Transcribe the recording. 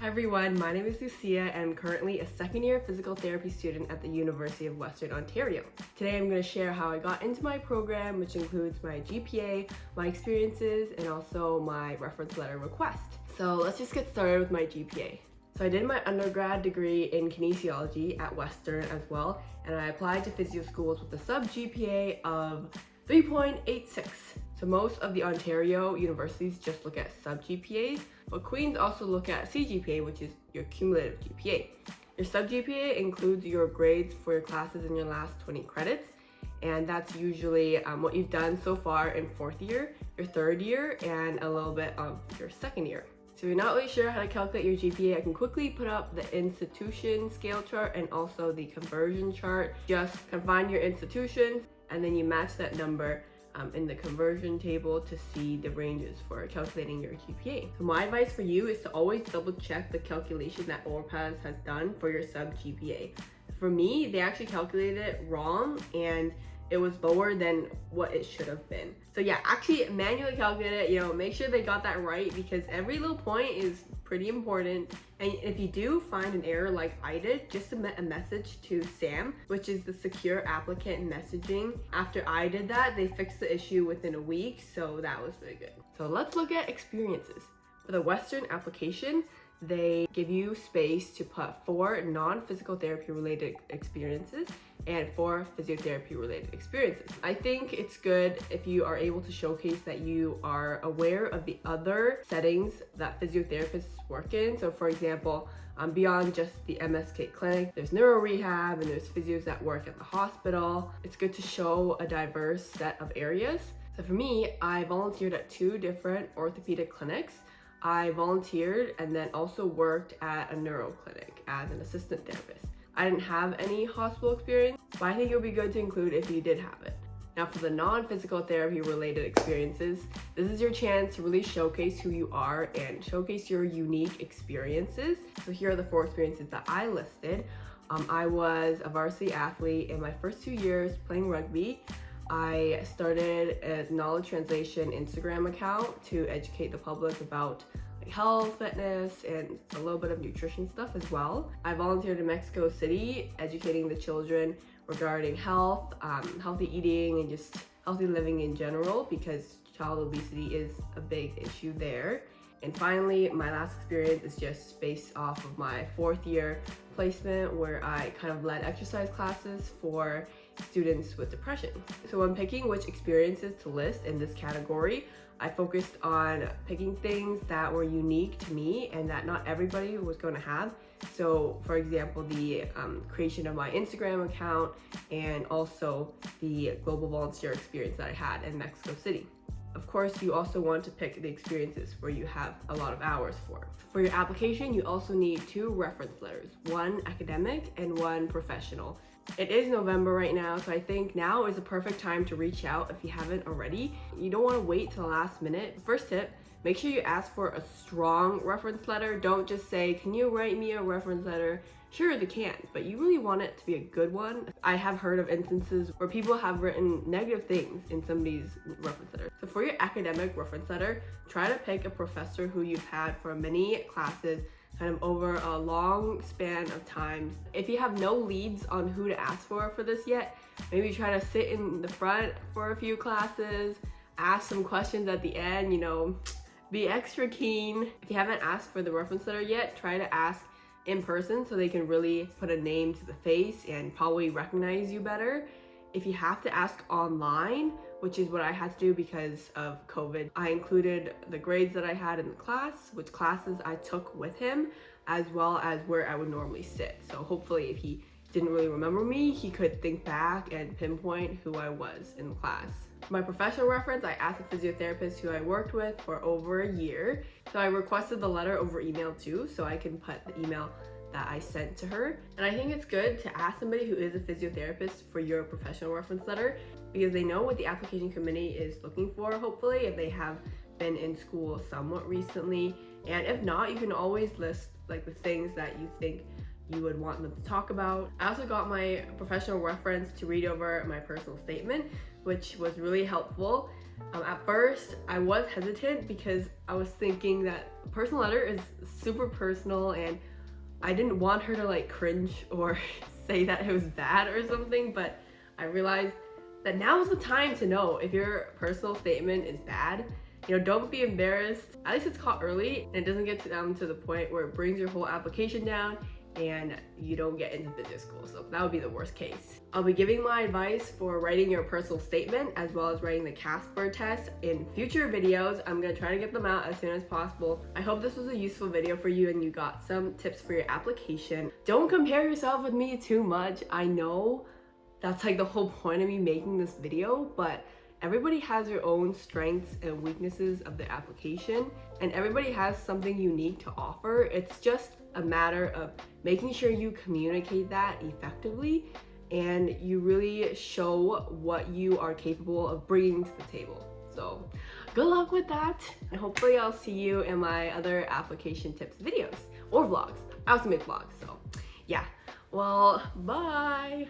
Hi everyone, my name is Lucia and I'm currently a second year physical therapy student at the University of Western Ontario. Today I'm going to share how I got into my program, which includes my GPA, my experiences, and also my reference letter request. So let's just get started with my GPA. So I did my undergrad degree in kinesiology at Western as well, and I applied to physio schools with a sub GPA of 3.86. So most of the Ontario universities just look at sub GPAs, but Queen's also look at CGPA, which is your cumulative GPA. Your sub GPA includes your grades for your classes in your last 20 credits, and that's usually what you've done so far in fourth year, your third year, and a little bit of your second year. So if you're not really sure how to calculate your GPA, I can quickly put up the institution scale chart and also the conversion chart. Just find your institution and then you match that number in the conversion table to see the ranges for calculating your GPA. So my advice for you is to always double check the calculation that ORPAS has done for your sub GPA. For me, they actually calculated it wrong and it was lower than what it should have been. So yeah, actually manually calculate it, make sure they got that right because every little point is pretty important. And if you do find an error like I did, just submit a message to SAM, which is the secure applicant messaging. After I did that, they fixed the issue within a week, so that was really good. So let's look at experiences. For the Western application, they give you space to put 4 non-physical therapy related experiences and 4 physiotherapy related experiences. I think it's good if you are able to showcase that you are aware of the other settings that physiotherapists work in. So for example, beyond just the MSK clinic, there's neuro rehab and there's physios that work at the hospital. It's good to show a diverse set of areas. So for me, I volunteered at 2 different orthopedic clinics. I volunteered and then also worked at a neuro clinic as an assistant therapist. I didn't have any hospital experience, but I think it would be good to include if you did have it. Now for the non-physical therapy related experiences, this is your chance to really showcase who you are and showcase your unique experiences. So here are the 4 experiences that I listed. I was a varsity athlete in my first 2 years playing rugby. I started a knowledge translation Instagram account to educate the public about health, fitness, and a little bit of nutrition stuff as well. I volunteered in Mexico City, educating the children regarding health, healthy eating, and just healthy living in general because child obesity is a big issue there. And finally, my last experience is just based off of my 4th year placement where I kind of led exercise classes for students with depression. So when picking which experiences to list in this category, I focused on picking things that were unique to me and that not everybody was going to have. So for example, the creation of my Instagram account and also the global volunteer experience that I had in Mexico City. Of course, you also want to pick the experiences where you have a lot of hours for. For your application, you also need 2 reference letters, 1 academic and 1 professional. It is November right now, so I think now is the perfect time to reach out if you haven't already. You don't want to wait till the last minute. First tip, make sure you ask for a strong reference letter. Don't just say, can you write me a reference letter? Sure, they can, but you really want it to be a good one. I have heard of instances where people have written negative things in somebody's reference letter. So for your academic reference letter, try to pick a professor who you've had for many classes kind of over a long span of times. If you have no leads on who to ask for this yet, maybe try to sit in the front for a few classes, ask some questions at the end, be extra keen. If you haven't asked for the reference letter yet, try to ask in person so they can really put a name to the face and probably recognize you better. If you have to ask online, which is what I had to do because of COVID, I included the grades that I had in the class, which classes I took with him, as well as where I would normally sit. So hopefully if he didn't really remember me, he could think back and pinpoint who I was in the class. For my professional reference, I asked a physiotherapist who I worked with for over a year. So I requested the letter over email too, so I can put the email that I sent to her. And I think it's good to ask somebody who is a physiotherapist for your professional reference letter because they know what the application committee is looking for, hopefully, if they have been in school somewhat recently. And if not, you can always list the things that you think you would want them to talk about. I also got my professional reference to read over my personal statement, which was really helpful. At first, I was hesitant because I was thinking that a personal letter is super personal and I didn't want her to like cringe or say that it was bad or something, but I realized that now is the time to know if your personal statement is bad. You know, don't be embarrassed. At least it's caught early and it doesn't get down to the point where it brings your whole application down and you don't get into business school. So that would be the worst case. I'll be giving my advice for writing your personal statement as well as writing the Casper test in future videos. I'm gonna try to get them out as soon as possible. I hope this was a useful video for you and you got some tips for your application. Don't compare yourself with me too much. I know that's like the whole point of me making this video, but everybody has their own strengths and weaknesses of their application, and everybody has something unique to offer. It's just a matter of making sure you communicate that effectively and you really show what you are capable of bringing to the table. So good luck with that, and hopefully I'll see you in my other application tips videos or vlogs. I also make vlogs, so yeah. Well, bye!